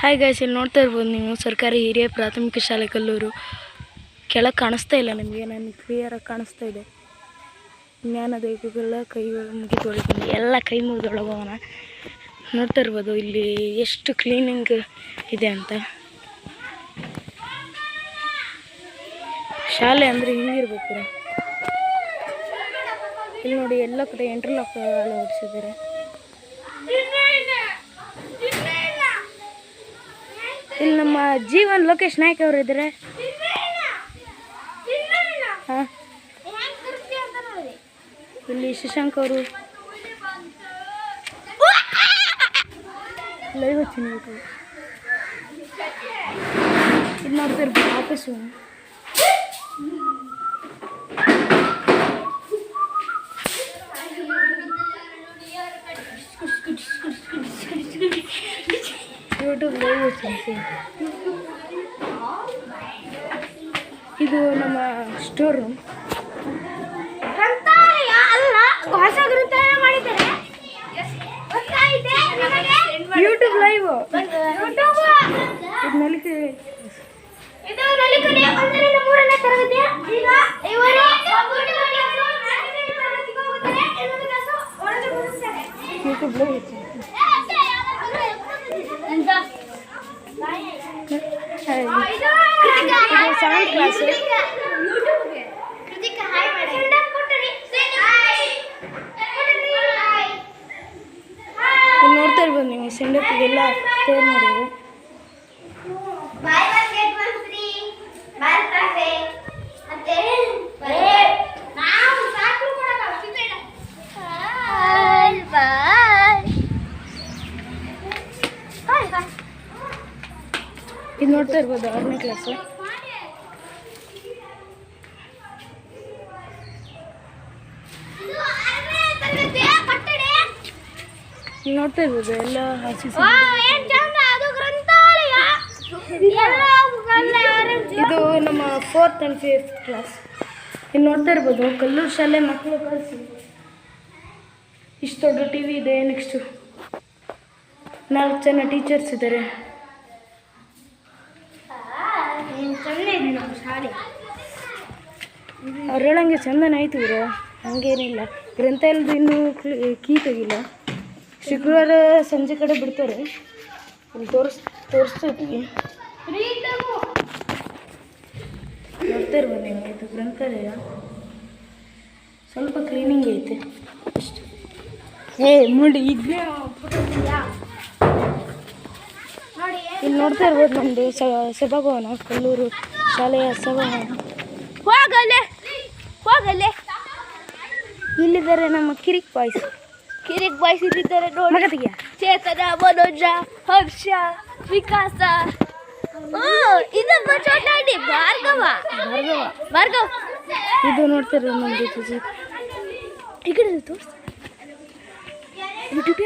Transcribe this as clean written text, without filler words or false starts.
Hi guys, ಇಲ್ಲಿ ನೋಡ್ತಾ ಇರ್ಬೋದು ನೀವು ಸರ್ಕಾರಿ ಹಿರಿಯ ಪ್ರಾಥಮಿಕ ಶಾಲೆ ಕಲ್ಲೂರು. ಕೆಳಗೆ ಕಾಣಿಸ್ತಾ ಇಲ್ಲ ನಿಮಗೆ, ನನಗೆ ಕ್ಲಿಯರಾಗಿ ಕಾಣಿಸ್ತಾ ಇದೆ. ಜ್ಞಾನದೀಪಗಳ ಕೈ ಮುಗಿ ತೊಳಿತೀನಿ, ಎಲ್ಲ ಕೈ ಮುಗಿದೊಳಗೋಣ. ನೋಡ್ತಾ ಇರ್ಬೋದು ಇಲ್ಲಿ ಎಷ್ಟು ಕ್ಲೀನಿಂಗ್ ಇದೆ ಅಂತ. ಶಾಲೆ ಅಂದರೆ ಹಿಂಗಿರ್ಬೇಕು. ಇಲ್ಲಿ ನೋಡಿ ಎಲ್ಲ ಕಡೆ ಇಂಟರ್ಲಾಕ್ ಅಳವಡಿಸಿದ್ದಾರೆ. ಇಲ್ಲಿ ನಮ್ಮ ಜೀವನ್ ಲೋಕೇಶ್ ನಾಯ್ಕ ಅವರು ಇದ್ದಾರೆ. ಹಾಂ, ಇಲ್ಲಿ ಶಶಾಂಕ್ ಅವರು ಲೈವ್ ಚೆನ್ನಾಗಿ ಇದು ನೋಡ್ತಾ ಇರ್ಬೋದು ಆಫೀಸು. ಯೂಟ್ಯೂಬ್ ಲೈವ್ ಇದು ನಮ್ಮ ಸ್ಟೋರ್ ರೂಮ್. ಯೂಟ್ಯೂಬ್ ಲೈವ್ ಇದು ನಲಿಕೆ. YouTube live seventh class. ಇಲ್ಲಿ ನೋಡ್ತಾ ಇರ್ಬೋದು ನೀವು ಸೆಂಡಪ್ಪಿಗೆಲ್ಲ ತಯಾರು ಮಾಡಿದ್ರು. ಇದು ನೋಡ್ತಾ ಇರ್ಬೋದು 6ನೇ ಕ್ಲಾಸು. ಇಲ್ಲಿ ನೋಡ್ತಾ ಇರ್ಬೋದು ಎಲ್ಲ ಇದು ನಮ್ಮ 4th and 5th ಕ್ಲಾಸ್. ಇಲ್ಲಿ ನೋಡ್ತಾ ಇರ್ಬೋದು ಕಲ್ಲೂರು ಶಾಲೆ ಮಕ್ಕಳು ಕಳಿಸಿ. ಇಷ್ಟು ದೊಡ್ಡ ಟಿ ವಿ ಇದೆ. ನೆಕ್ಸ್ಟು 4 ಜನ ಟೀಚರ್ಸ್ ಇದ್ದಾರೆ. ಅವ್ರು ಹೇಳಂಗೆ ಚಂದನ ಆಯ್ತು ಇವರು, ಹಂಗೇನಿಲ್ಲ. ಗ್ರಂಥಾಲಯದ ಇನ್ನೂ ಕೀ ತೆಗಿಲ್ಲ. ಶುಕ್ರವಾರ ಸಂಜೆ ಕಡೆ ಬಿಡ್ತಾರೆ. ಇಲ್ಲಿ ತೋರಿಸ್ತೀವಿ. ನೋಡ್ತಾ ಇರ್ಬೋದು ನೀವು, ಇದು ಗ್ರಂಥಾಲಯ ಸ್ವಲ್ಪ ಕ್ಲೀನಿಂಗ್ ಐತೆ ಅಷ್ಟು. ನೋಡಿ ಇದೇ ಇಲ್ಲಿ ನೋಡ್ತಾ ಇರ್ಬೋದು ನಮ್ಮದು ಸಭಾಭವನ, ಕಲ್ಲೂರು ಶಾಲೆಯ ಸಭಾಭವನ. ಹೋಗಲ್ಲೇ ಇಲ್ಲಿದ್ದಾರೆ ನಮ್ಮ ಕಿರಿಕ್ ಬಾಯ್ಸ್ ಇಲ್ಲಿದ್ದಾರೆ ನೋಡಿ. ಚೇತನ, ಮನೋಜ, ಹರ್ಷ, ವಿಕಾಸ, ಭಾರ್ಗವ. ಇದು ನೋಡ್ತಿರೋ ನಮ್ಮದು ಈ ಕಡೆ ತೋರಿಸ್ತಾರೆ ಯೂಟ್ಯೂಬ್.